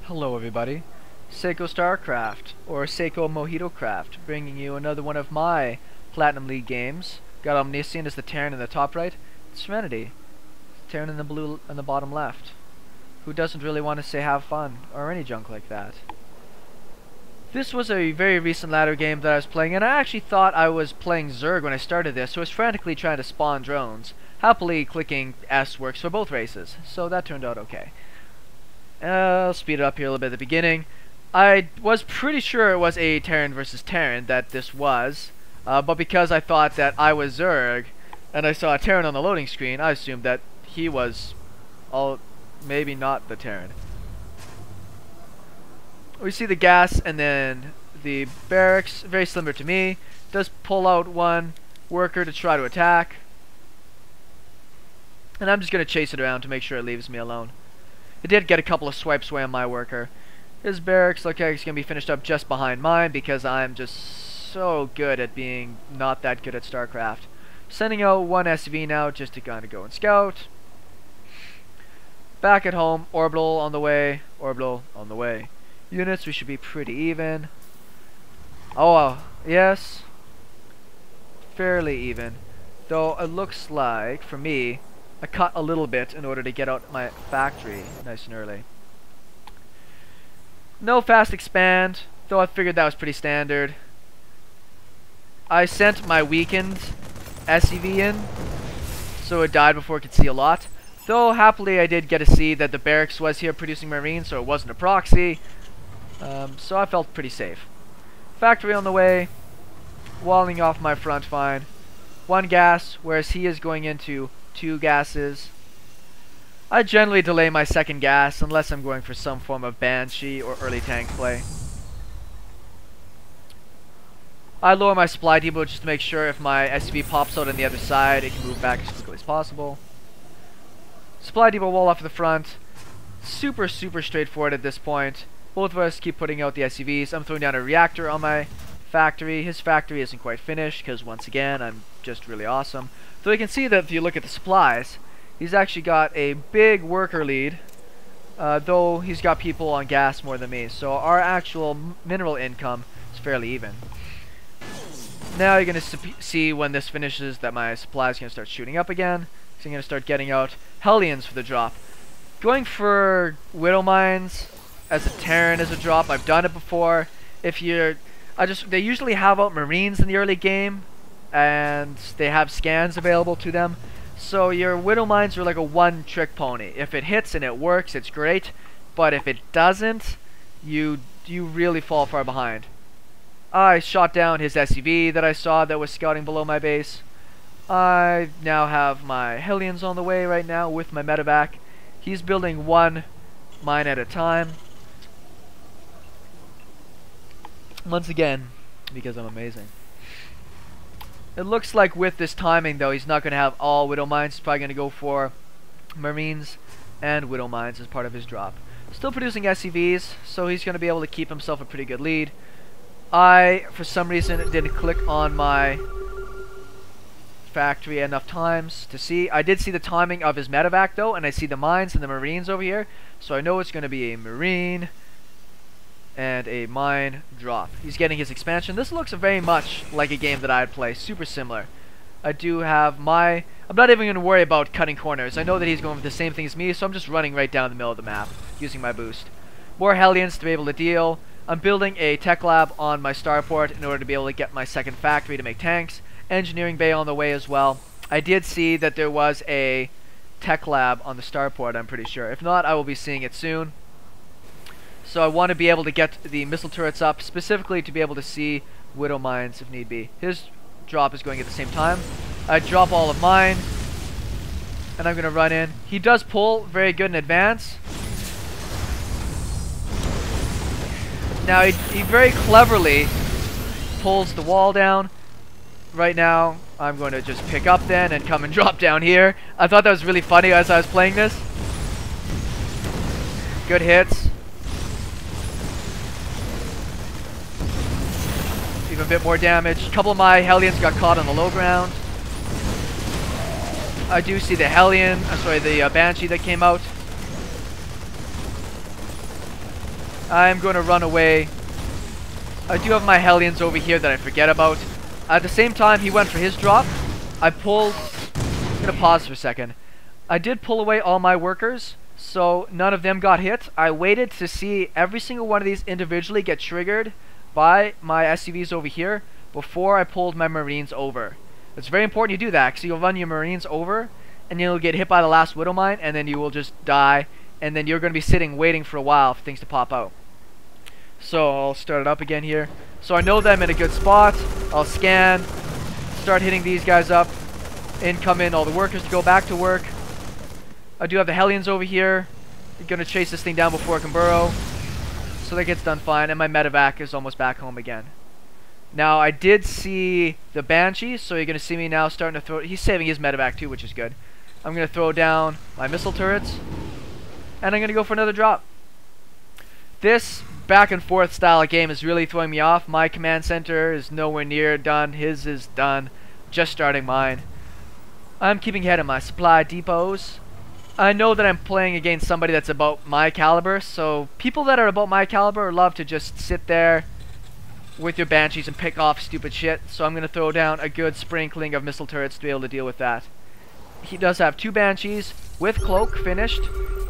Hello everybody, SeKo Starcraft, or SeKo Mojito Craft, bringing you another one of my Platinum League games. Got Omniscient as the Terran in the top right, Serenity, Terran in the blue in the bottom left. Who doesn't really want to say have fun, or any junk like that? This was a very recent ladder game that I was playing, and I actually thought I was playing Zerg when I started this, so I was frantically trying to spawn drones. Happily, clicking S works for both races, so that turned out okay. I'll speed it up here a little bit at the beginning. I was pretty sure it was a Terran versus Terran that this was, but because I thought that I was Zerg, and I saw a Terran on the loading screen, I assumed that he was maybe not the Terran. We see the gas and then the barracks, very similar to me. Does pull out one worker to try to attack. And I'm just going to chase it around to make sure it leaves me alone. It did get a couple of swipes away on my worker. His barracks look like it's going to be finished up just behind mine because I'm just so good at being not that good at StarCraft. Sending out one SV now just to kind of go and scout. Back at home, orbital on the way, orbital on the way. Units, we should be pretty even. Oh, yes. Fairly even. Though it looks like, for me, I cut a little bit in order to get out my factory nice and early. No fast expand, though I figured that was pretty standard. I sent my weakened SCV in, so it died before it could see a lot. Though happily I did get to see that the barracks was here producing marines, so it wasn't a proxy. So I felt pretty safe. Factory on the way, walling off my front fine. One gas, whereas he is going into two gases. I generally delay my second gas unless I'm going for some form of Banshee or early tank play. I lower my supply depot just to make sure if my SV pops out on the other side, it can move back as quickly as possible. Supply depot wall off the front. Super straightforward at this point. Both of us keep putting out the SCVs. I'm throwing down a reactor on my factory. His factory isn't quite finished because once again I'm just really awesome. So you can see that if you look at the supplies, he's actually got a big worker lead, though he's got people on gas more than me. So our actual mineral income is fairly even. Now you're going to see when this finishes that my supply is going to start shooting up again. So I'm going to start getting out Hellions for the drop. Going for Widow Mines as a Terran as a drop, I've done it before. They usually have out Marines in the early game, and they have scans available to them. So your Widow Mines are like a one-trick pony. If it hits and it works, it's great. But if it doesn't, you really fall far behind. I shot down his SCV that I saw that was scouting below my base. I now have my Hellions on the way right now with my medivac. He's building one mine at a time. Once again, because I'm amazing. It looks like with this timing though, he's not going to have all Widow Mines. He's probably going to go for Marines and Widow Mines as part of his drop. Still producing SCVs, so he's going to be able to keep himself a pretty good lead. I, for some reason, didn't click on my factory enough times to see. I did see the timing of his medevac though, and I see the mines and the Marines over here, so I know it's going to be a Marine and a mine drop. He's getting his expansion. This looks very much like a game that I'd play. Super similar. I do have my... I'm not even going to worry about cutting corners. I know that he's going for the same thing as me, so I'm just running right down the middle of the map using my boost. More Hellions to be able to deal. I'm building a tech lab on my starport in order to be able to get my second factory to make tanks. Engineering bay on the way as well. I did see that there was a tech lab on the starport, I'm pretty sure. If not, I will be seeing it soon. So I want to be able to get the missile turrets up, specifically to be able to see Widow Mines if need be. His drop is going at the same time. I drop all of mine, and I'm going to run in. He does pull very good in advance. Now he very cleverly pulls the wall down. Right now, I'm going to just pick up then and come and drop down here. I thought that was really funny as I was playing this. Good hits. Even a bit more damage. A couple of my Hellions got caught on the low ground. I do see the Hellion, the Banshee that came out. I'm going to run away. I do have my Hellions over here that I forget about. At the same time he went for his drop, I pulled... I'm going to pause for a second. I did pull away all my workers, so none of them got hit. I waited to see every single one of these individually get triggered by my SCVs over here before I pulled my Marines over. It's very important you do that, because you'll run your Marines over, and you'll get hit by the last Widow Mine, and then you will just die, and then you're going to be sitting waiting for a while for things to pop out. So I'll start it up again here. So I know that I'm in a good spot. I'll scan, start hitting these guys up, income in all the workers to go back to work. I do have the Hellions over here. I'm going to chase this thing down before it can burrow. So that gets done fine, and my medivac is almost back home again. Now, I did see the Banshees, so you're going to see me now starting to throw... He's saving his medivac too, which is good. I'm going to throw down my missile turrets, and I'm going to go for another drop. This back and forth style of game is really throwing me off. My command center is nowhere near done. His is done. Just starting mine. I'm keeping ahead of my supply depots. I know that I'm playing against somebody that's about my caliber, so people that are about my caliber love to just sit there with your Banshees and pick off stupid shit, so I'm going to throw down a good sprinkling of missile turrets to be able to deal with that. He does have 2 Banshees with Cloak finished,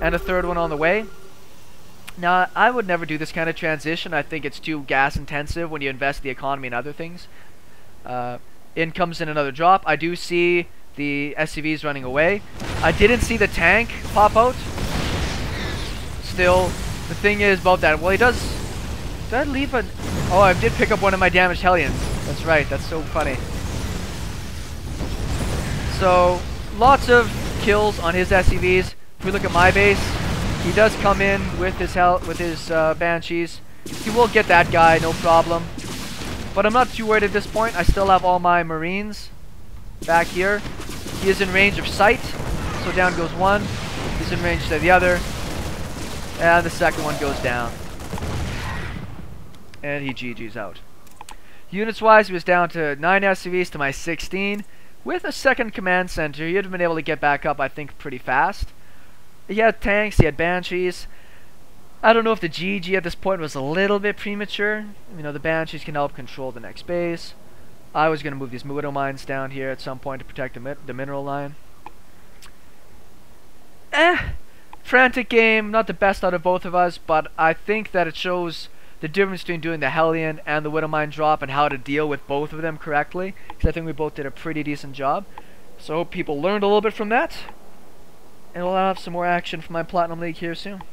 and a 3rd one on the way. Now, I would never do this kind of transition. I think it's too gas intensive when you invest the economy in other things. In comes in another drop. I do see the SCVs running away. I didn't see the tank pop out. Still, the thing is about that, well, he does... Did I leave a... Oh, I did pick up one of my damaged Hellions. That's right, that's so funny. So, lots of kills on his SCVs. If we look at my base, he does come in with his Banshees. He will get that guy, no problem. But I'm not too worried at this point. I still have all my Marines back here. He is in range of sight, so down goes one. He's in range to the other, and the second one goes down. And he GG's out. Units wise, he was down to 9 SCVs to my 16. With a second command center, he would have been able to get back up, I think, pretty fast. He had tanks, he had Banshees. I don't know if the GG at this point was a little bit premature. You know, the Banshees can help control the next base. I was going to move these Widow Mines down here at some point to protect the mineral line. Frantic game, not the best out of both of us, but I think that it shows the difference between doing the Hellion and the Widow Mine drop and how to deal with both of them correctly, because I think we both did a pretty decent job. So I hope people learned a little bit from that, and we'll have some more action from my Platinum League here soon.